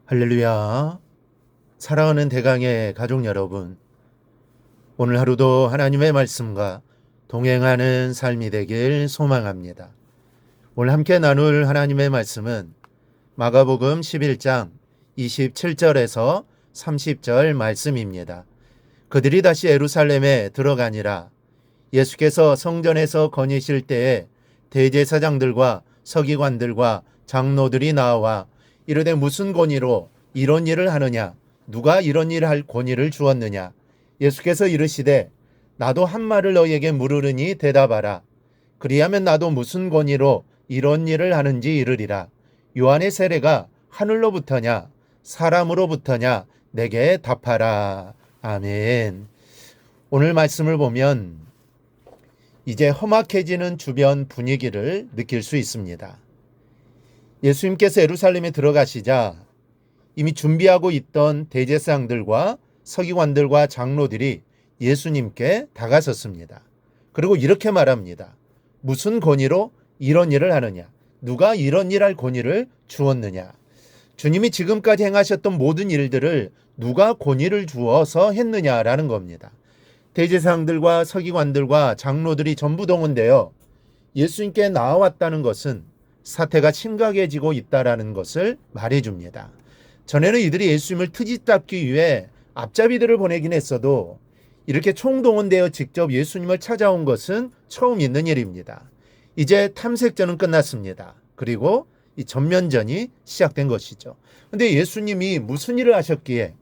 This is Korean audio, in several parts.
할렐루야. 사랑하는 대강의 가족 여러분, 오늘 하루도 하나님의 말씀과 동행하는 삶이 되길 소망합니다. 오늘 함께 나눌 하나님의 말씀은 마가복음 11장 27절에서 30절 말씀입니다. 그들이 다시 예루살렘에 들어가니라. 예수께서 성전에서 거니실 때에 대제사장들과 서기관들과 장로들이 나와 이르되 무슨 권위로 이런 일을 하느냐? 누가 이런 일을 할 권위를 주었느냐? 예수께서 이르시되 나도 한 말을 너희에게 물으르니 대답하라. 그리하면 나도 무슨 권위로 이런 일을 하는지 이르리라. 요한의 세례가 하늘로부터냐 사람으로부터냐 내게 답하라. 아멘. 오늘 말씀을 보면 이제 험악해지는 주변 분위기를 느낄 수 있습니다. 예수님께서 예루살렘에 들어가시자 이미 준비하고 있던 대제사장들과 서기관들과 장로들이 예수님께 다가섰습니다. 그리고 이렇게 말합니다. 무슨 권위로 이런 일을 하느냐? 누가 이런 일할 권위를 주었느냐? 주님이 지금까지 행하셨던 모든 일들을 누가 권위를 주어서 했느냐라는 겁니다. 대제사장들과 서기관들과 장로들이 전부 동원되어 예수님께 나와왔다는 것은 사태가 심각해지고 있다는 것을 말해줍니다. 전에는 이들이 예수님을 트집 잡기 위해 앞잡이들을 보내긴 했어도 이렇게 총동원되어 직접 예수님을 찾아온 것은 처음 있는 일입니다. 이제 탐색전은 끝났습니다. 그리고 이 전면전이 시작된 것이죠. 그런데 예수님이 무슨 일을 하셨기에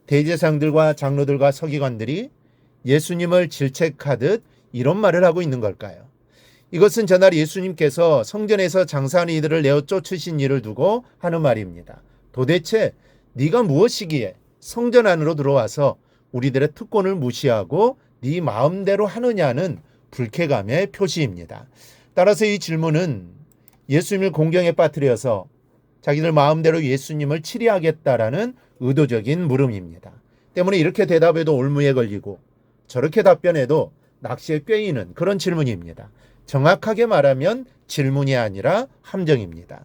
대제사장들과 장로들과 서기관들이 예수님을 질책하듯 이런 말을 하고 있는 걸까요? 이것은 전날 예수님께서 성전에서 장사하는 이들을 내어 쫓으신 일을 두고 하는 말입니다. 도대체 네가 무엇이기에 성전 안으로 들어와서 우리들의 특권을 무시하고 네 마음대로 하느냐는 불쾌감의 표시입니다. 따라서 이 질문은 예수님을 공경에 빠뜨려서 자기들 마음대로 예수님을 치리하겠다라는 의도적인 물음입니다. 때문에 이렇게 대답해도 올무에 걸리고 저렇게 답변해도 낚시에 꿰이는 그런 질문입니다. 정확하게 말하면 질문이 아니라 함정입니다.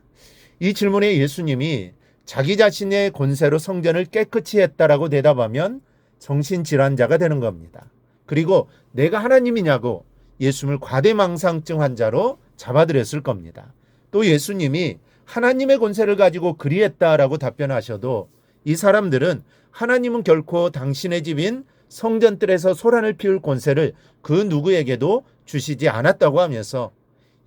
이 질문에 예수님이 자기 자신의 권세로 성전을 깨끗이 했다라고 대답하면 정신질환자가 되는 겁니다. 그리고 내가 하나님이냐고 예수님을 과대망상증 환자로 잡아들였을 겁니다. 또 예수님이 하나님의 권세를 가지고 그리했다라고 답변하셔도 이 사람들은 하나님은 결코 당신의 집인 성전뜰에서 소란을 피울 권세를 그 누구에게도 주시지 않았다고 하면서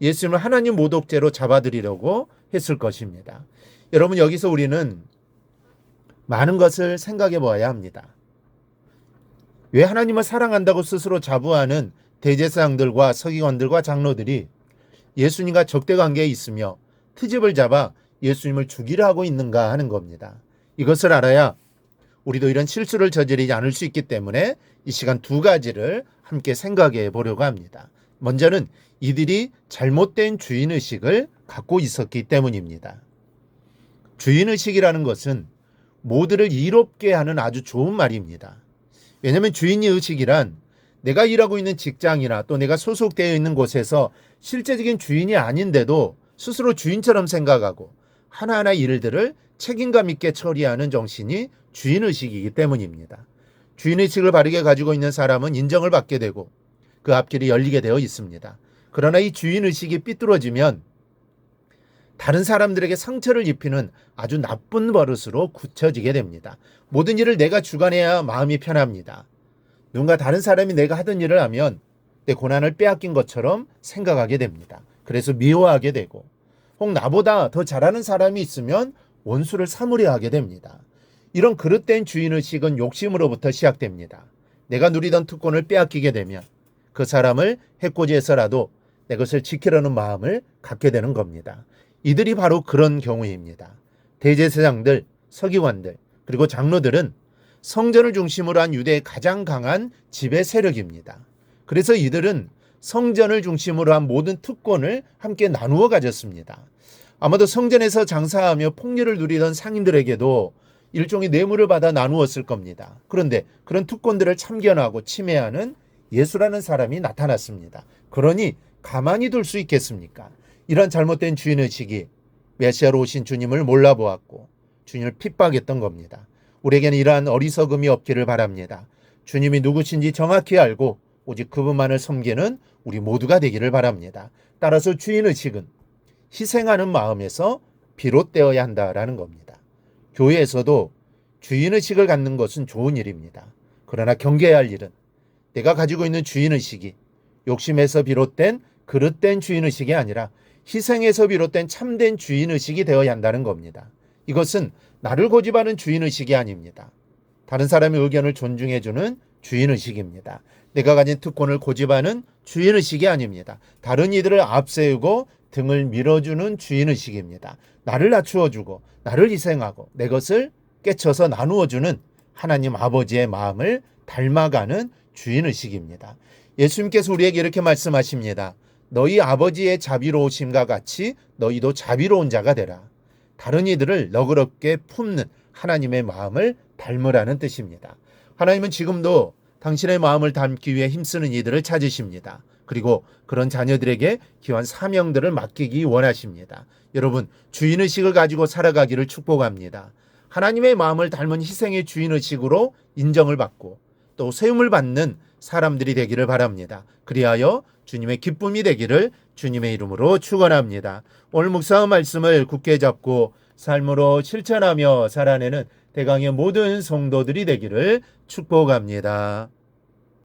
예수님을 하나님 모독죄로 잡아들이려고 했을 것입니다. 여러분, 여기서 우리는 많은 것을 생각해 보아야 합니다. 왜 하나님을 사랑한다고 스스로 자부하는 대제사장들과 서기관들과 장로들이 예수님과 적대 관계에 있으며 트집을 잡아 예수님을 죽이려 하고 있는가 하는 겁니다. 이것을 알아야 우리도 이런 실수를 저지르지 않을 수 있기 때문에 이 시간 두 가지를 함께 생각해 보려고 합니다. 먼저는 이들이 잘못된 주인의식을 갖고 있었기 때문입니다. 주인의식이라는 것은 모두를 이롭게 하는 아주 좋은 말입니다. 왜냐하면 주인의식이란 내가 일하고 있는 직장이나 또 내가 소속되어 있는 곳에서 실제적인 주인이 아닌데도 스스로 주인처럼 생각하고 하나하나 일들을 책임감 있게 처리하는 정신이 주인의식이기 때문입니다. 주인의식을 바르게 가지고 있는 사람은 인정을 받게 되고 그 앞길이 열리게 되어 있습니다. 그러나 이 주인의식이 삐뚤어지면 다른 사람들에게 상처를 입히는 아주 나쁜 버릇으로 굳혀지게 됩니다. 모든 일을 내가 주관해야 마음이 편합니다. 누군가 다른 사람이 내가 하던 일을 하면 내 고난을 빼앗긴 것처럼 생각하게 됩니다. 그래서 미워하게 되고 혹 나보다 더 잘하는 사람이 있으면 원수를 사무려 하게 됩니다. 이런 그릇된 주인의식은 욕심으로부터 시작됩니다. 내가 누리던 특권을 빼앗기게 되면 그 사람을 해코지해서라도 내 것을 지키려는 마음을 갖게 되는 겁니다. 이들이 바로 그런 경우입니다. 대제사장들, 서기관들, 그리고 장로들은 성전을 중심으로 한 유대의 가장 강한 지배 세력입니다. 그래서 이들은 성전을 중심으로 한 모든 특권을 함께 나누어 가졌습니다. 아마도 성전에서 장사하며 풍류를 누리던 상인들에게도 일종의 뇌물을 받아 나누었을 겁니다. 그런데 그런 특권들을 참견하고 침해하는 예수라는 사람이 나타났습니다. 그러니 가만히 둘 수 있겠습니까? 이런 잘못된 주인의식이 메시아로 오신 주님을 몰라보았고 주님을 핍박했던 겁니다. 우리에게는 이러한 어리석음이 없기를 바랍니다. 주님이 누구신지 정확히 알고 오직 그분만을 섬기는 우리 모두가 되기를 바랍니다. 따라서 주인의식은 희생하는 마음에서 비롯되어야 한다라는 겁니다. 교회에서도 주인의식을 갖는 것은 좋은 일입니다. 그러나 경계해야 할 일은 내가 가지고 있는 주인의식이 욕심에서 비롯된 그릇된 주인의식이 아니라 희생에서 비롯된 참된 주인의식이 되어야 한다는 겁니다. 이것은 나를 고집하는 주인의식이 아닙니다. 다른 사람의 의견을 존중해주는 주인의식입니다. 내가 가진 특권을 고집하는 주인의식이 아닙니다. 다른 이들을 앞세우고 등을 밀어주는 주인의식입니다. 나를 낮추어주고 나를 희생하고 내 것을 깨쳐서 나누어주는 하나님 아버지의 마음을 닮아가는 주인의식입니다. 예수님께서 우리에게 이렇게 말씀하십니다. 너희 아버지의 자비로우심과 같이 너희도 자비로운 자가 되라. 다른 이들을 너그럽게 품는 하나님의 마음을 닮으라는 뜻입니다. 하나님은 지금도 당신의 마음을 닮기 위해 힘쓰는 이들을 찾으십니다. 그리고 그런 자녀들에게 귀한 사명들을 맡기기 원하십니다. 여러분, 주인의식을 가지고 살아가기를 축복합니다. 하나님의 마음을 닮은 희생의 주인의식으로 인정을 받고 또 세움을 받는 사람들이 되기를 바랍니다. 그리하여 주님의 기쁨이 되기를 주님의 이름으로 축원합니다. 오늘 묵상한 말씀을 굳게 잡고 삶으로 실천하며 살아내는 대강의 모든 성도들이 되기를 축복합니다.